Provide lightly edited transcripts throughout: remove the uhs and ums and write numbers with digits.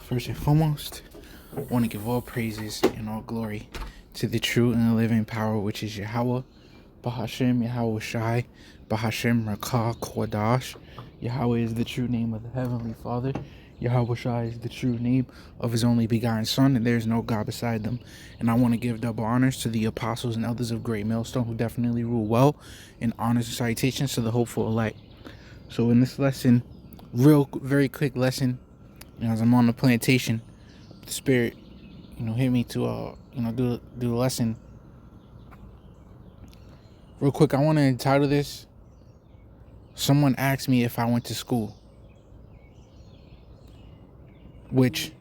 First and foremost, I want to give all praises and all glory to the true and the living power, which is Yahweh, Bahashem, Yahweh Shai, Bahashem Rakah Kodash. Yahweh is the true name of the Heavenly Father. Yahweh Shai is the true name of His only begotten Son, and there is no God beside them. And I want to give double honors to the apostles and elders of Great Millstone who definitely rule well, and honors and salutations to the hopeful elect. So in this lesson, very quick lesson, as I'm on the plantation, the Spirit, hit me to, do the lesson. Real quick, I want to entitle this, Someone Asked Me If I Went to School. Which,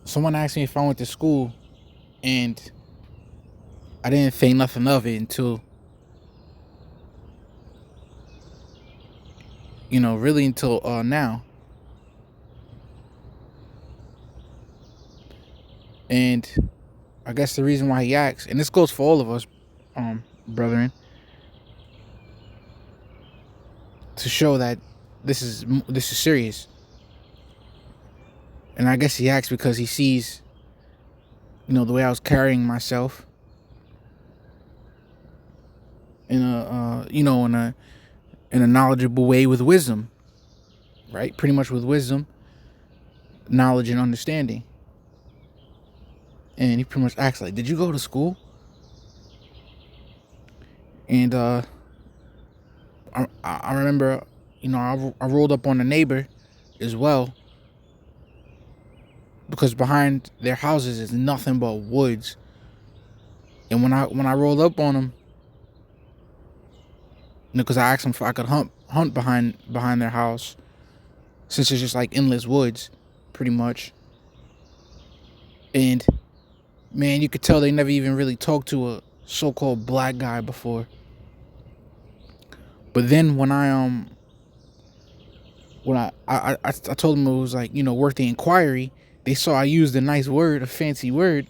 someone asked me if I went to school, and I didn't think nothing of it until, really until now. And I guess the reason why he asked, and this goes for all of us, brethren, to show that this is serious. And I guess he asked because he sees, the way I was carrying myself in a knowledgeable way with wisdom, right? Pretty much with wisdom, knowledge, and understanding. And he pretty much asked, like, did you go to school? And I remember, I rolled up on the neighbor as well, because behind their houses is nothing but woods. And when I rolled up on them, because I asked them if I could hunt behind their house, since it's just like endless woods, pretty much. And man, you could tell they never even really talked to a so-called black guy before. But then when I told them it was like, worth the inquiry, they saw I used a nice word, a fancy word.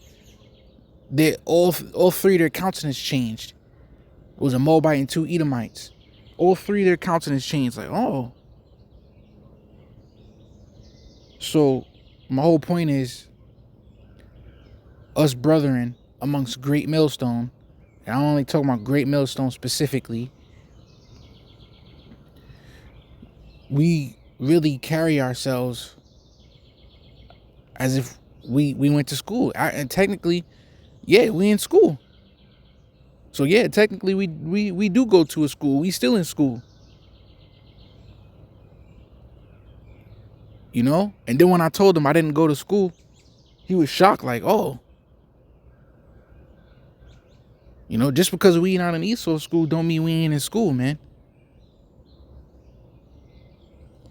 They all three of their countenance changed. It was a Moabite and 2 Edomites. All three of their countenance changed. Like, oh. So my whole point is, us brethren amongst Great Millstone, and I'm only talking about Great Millstone specifically, we really carry ourselves as if we went to school. And technically, yeah, we in school. So yeah, technically we do go to a school. We still in school. And then when I told him I didn't go to school, he was shocked, like, oh. Just because we not in Esau school don't mean we ain't in school, man.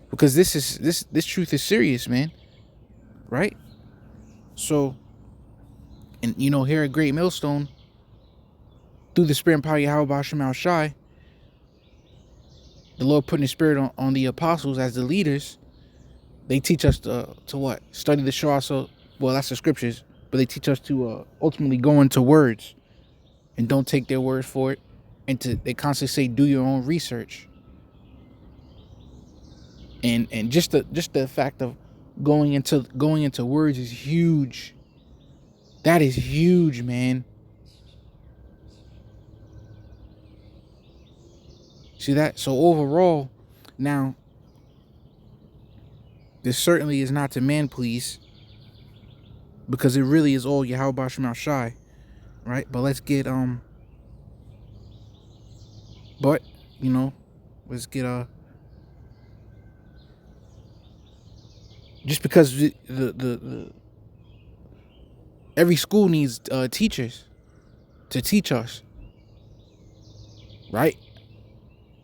Because this truth is serious, man. Right? So, and here at Great Millstone, through the Spirit and power of Yahweh Ba'Shem Shai, the Lord putting His Spirit on the apostles as the leaders. They teach us to what? Study the Shah. So, well, that's the scriptures, but they teach us to ultimately go into words, and don't take their word for it. And they constantly say, do your own research. And just the fact of going into words is huge. That is huge, man. See that? So overall, now, this certainly is not to man please, because it really is all Yahweh Ba'Shem Shai, right? But let's get let's get just because the every school needs teachers to teach us, right?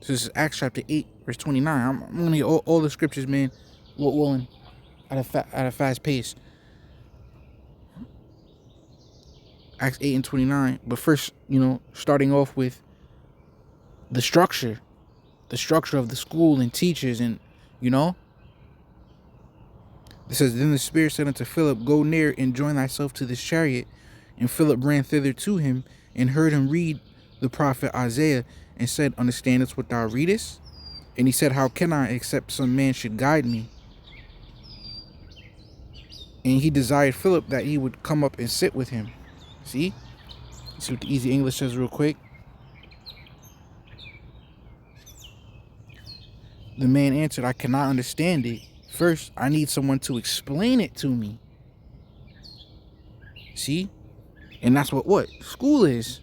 So this is Acts chapter 8, verse 29. I'm going to get all the scriptures, man, Lord willing, at a fast pace. Acts 8 and 29. But first, starting off with the structure of the school and teachers, and it says, then the Spirit said unto Philip, go near and join thyself to this chariot. And Philip ran thither to him, and heard him read the prophet Isaiah, and said, Understandest what thou readest? And he said, How can I, except some man should guide me? And he desired Philip that he would come up and sit with him. See? See what the Easy English says real quick. The man answered, I cannot understand it. First, I need someone to explain it to me. See? And that's what school is.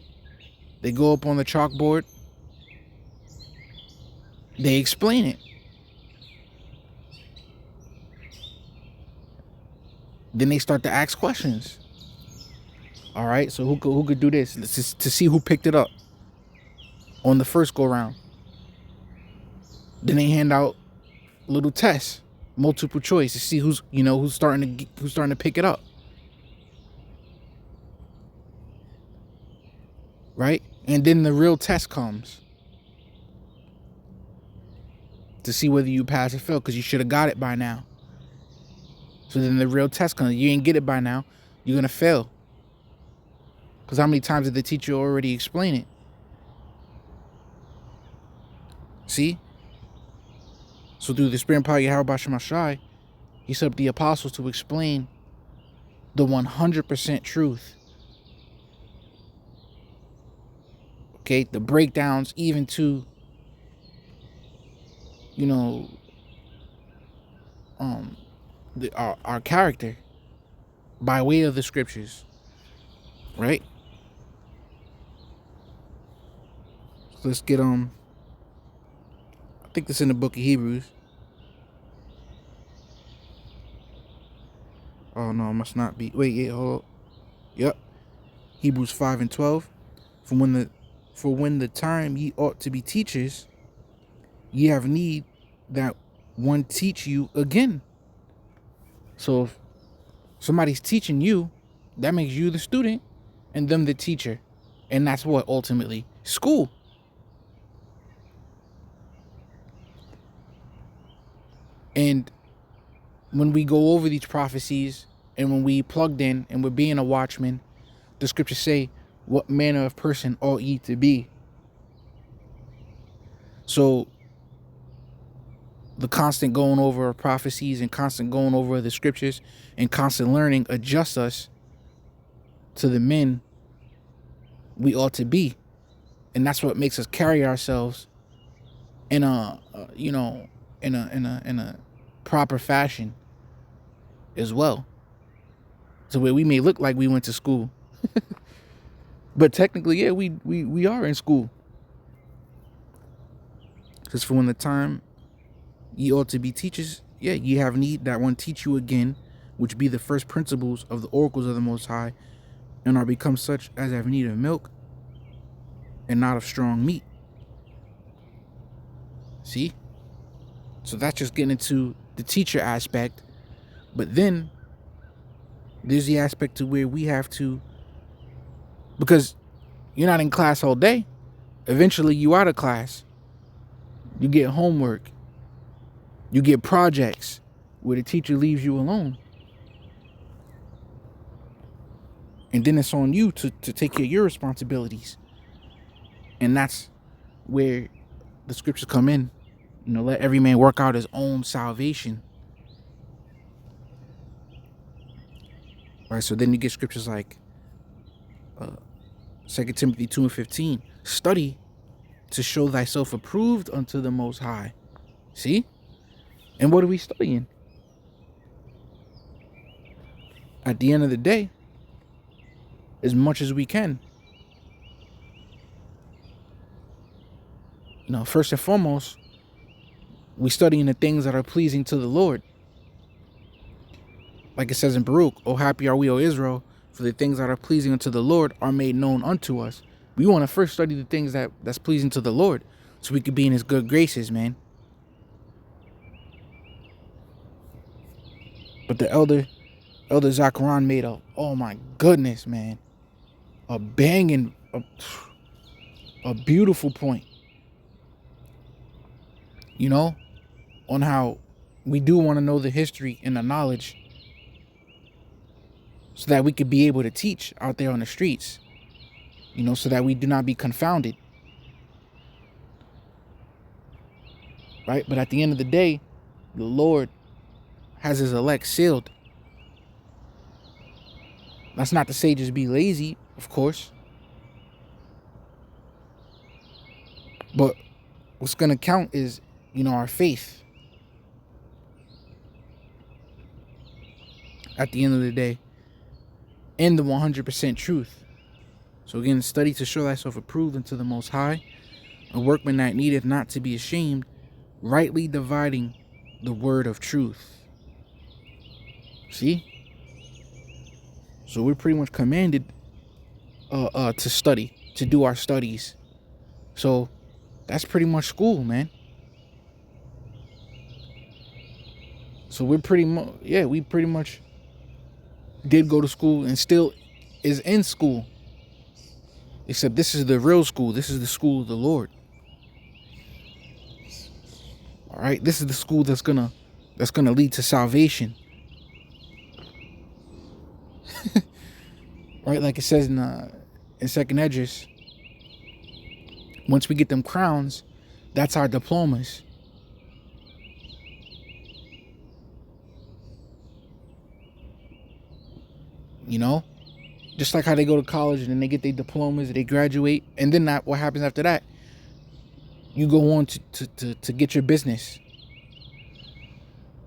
They go up on the chalkboard. They explain it. Then they start to ask questions. All right, so who could do this? Let's just to see who picked it up on the first go round. Then they hand out little tests, multiple choice, to see who's starting to pick it up. Right? And then the real test comes to see whether you pass or fail, because you should have got it by now. So then the real test comes. You didn't get it by now, you're gonna fail. Because how many times did the teacher already explain it? See? So through the Spirit and power of Yahweh B'Shem Ashai, he set up the apostles to explain the 100% truth. Okay, the breakdowns even to, our character by way of the scriptures, right? So let's get I think this in the book of Hebrews. Oh no, it must not be. Wait, yeah, hold up. Yep. Hebrews 5:12. For when the time ye ought to be teachers, ye have need that one teach you again. So if somebody's teaching you, that makes you the student and them the teacher. And that's what ultimately school. And when we go over these prophecies and when we plugged in and we're being a watchman, the scriptures say, what manner of person ought ye to be? So the constant going over of prophecies and constant going over the scriptures and constant learning adjusts us to the men we ought to be. And that's what makes us carry ourselves in a proper fashion as well. So where we may look like we went to school, but technically, yeah, we are in school. Because for when the time ye ought to be teachers, yeah, ye have need that one teach you again, which be the first principles of the oracles of the Most High, and are become such as have need of milk and not of strong meat. See? So that's just getting into the teacher aspect. But then there's the aspect to where we have to, because you're not in class all day. Eventually you out of class. You get homework. You get projects where the teacher leaves you alone. And then it's on you to take care of your responsibilities. And that's where the scriptures come in. Let every man work out his own salvation. All right, so then you get scriptures like 2 Timothy 2:15. Study to show thyself approved unto the Most High. See? And what are we studying? At the end of the day, as much as we can. First and foremost, we studying the things that are pleasing to the Lord. Like it says in Baruch, O happy are we, O Israel, for the things that are pleasing unto the Lord are made known unto us. We want to first study the things that's pleasing to the Lord, so we could be in his good graces, man. But the elder Zachariah made oh my goodness, man, a banging, a beautiful point, on how we do want to know the history and the knowledge so that we could be able to teach out there on the streets, so that we do not be confounded, right? But at the end of the day, the Lord has his elect sealed. That's not to say just be lazy, of course. But what's going to count is, our faith. At the end of the day. And the 100% truth. So again, study to show thyself approved unto the Most High, a workman that needeth not to be ashamed, rightly dividing the word of truth. See? So we're pretty much commanded to study, to do our studies. So that's pretty much school, man. So we pretty much did go to school and still is in school. Except this is the real school. This is the school of the Lord. All right, this is the school that's gonna lead to salvation. Right, like it says in Second Esdras, once we get them crowns, that's our diplomas. Just like how they go to college and then they get their diplomas, they graduate, and then what happens after that? You go on to get your business.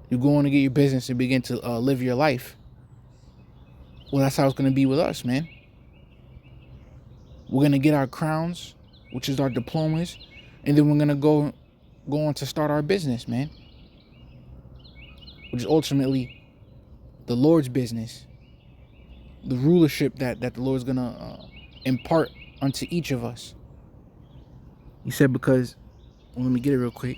You go on to get your business and begin to live your life. Well, that's how it's going to be with us, man. We're going to get our crowns, which is our diplomas, and then we're going to go on to start our business, man. Which is ultimately the Lord's business. The rulership that the Lord's going to impart unto each of us. He said because, let me get it real quick.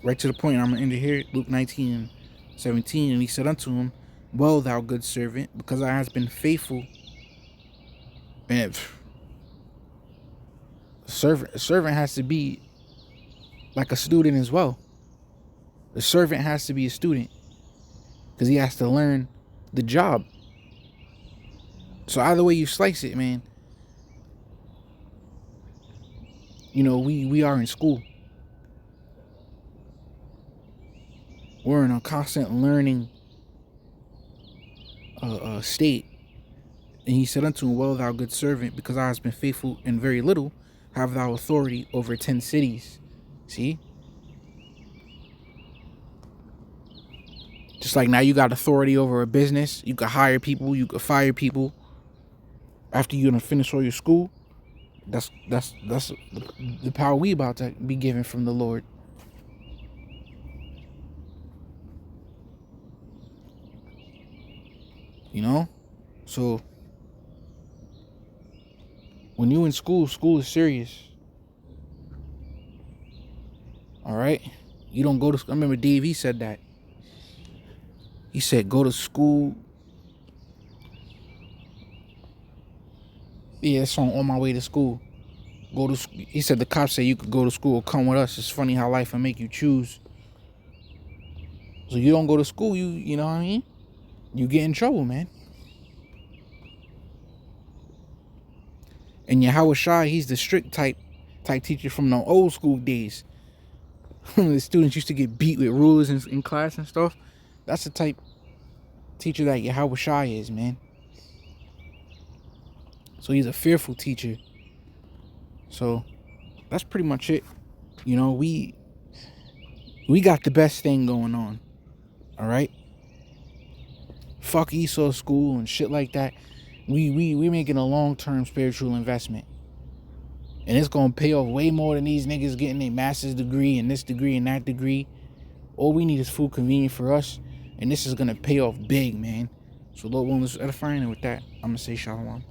Right to the point. I'm going to end it here. Luke 19:17. And he said unto him, well, thou good servant, because I has been faithful. And a servant has to be like a student as well. The servant has to be a student because he has to learn the job. So either way you slice it, man, we are in school. We're in a constant learning state. And he said unto him, well, thou good servant, because thou hast been faithful in very little, have thou authority over 10 cities. See? Just like now you got authority over a business. You could hire people. You could fire people. After you're going to finish all your school. That's the power we about to be given from the Lord. So when you in school is serious. All right? You don't go to school. I remember Dave, he said that. He said, go to school. Yeah, it's on my way to school. He said the cops say you could go to school or come with us. It's funny how life will make you choose. So you don't go to school, you know what I mean? You get in trouble, man. And Yahweh Shai, he's the strict type teacher from the old school days. The students used to get beat with rulers in class and stuff. That's the type teacher that Yahweh Shai is, man. So he's a fearful teacher. So that's pretty much it. We got the best thing going on. All right? Fuck Esau school and shit like that. We making a long-term spiritual investment. And it's going to pay off way more than these niggas getting a master's degree and this degree and that degree. All we need is food convenient for us. And this is going to pay off big, man. So Lord willing, let's edifying. And with that, I'm going to say shalom.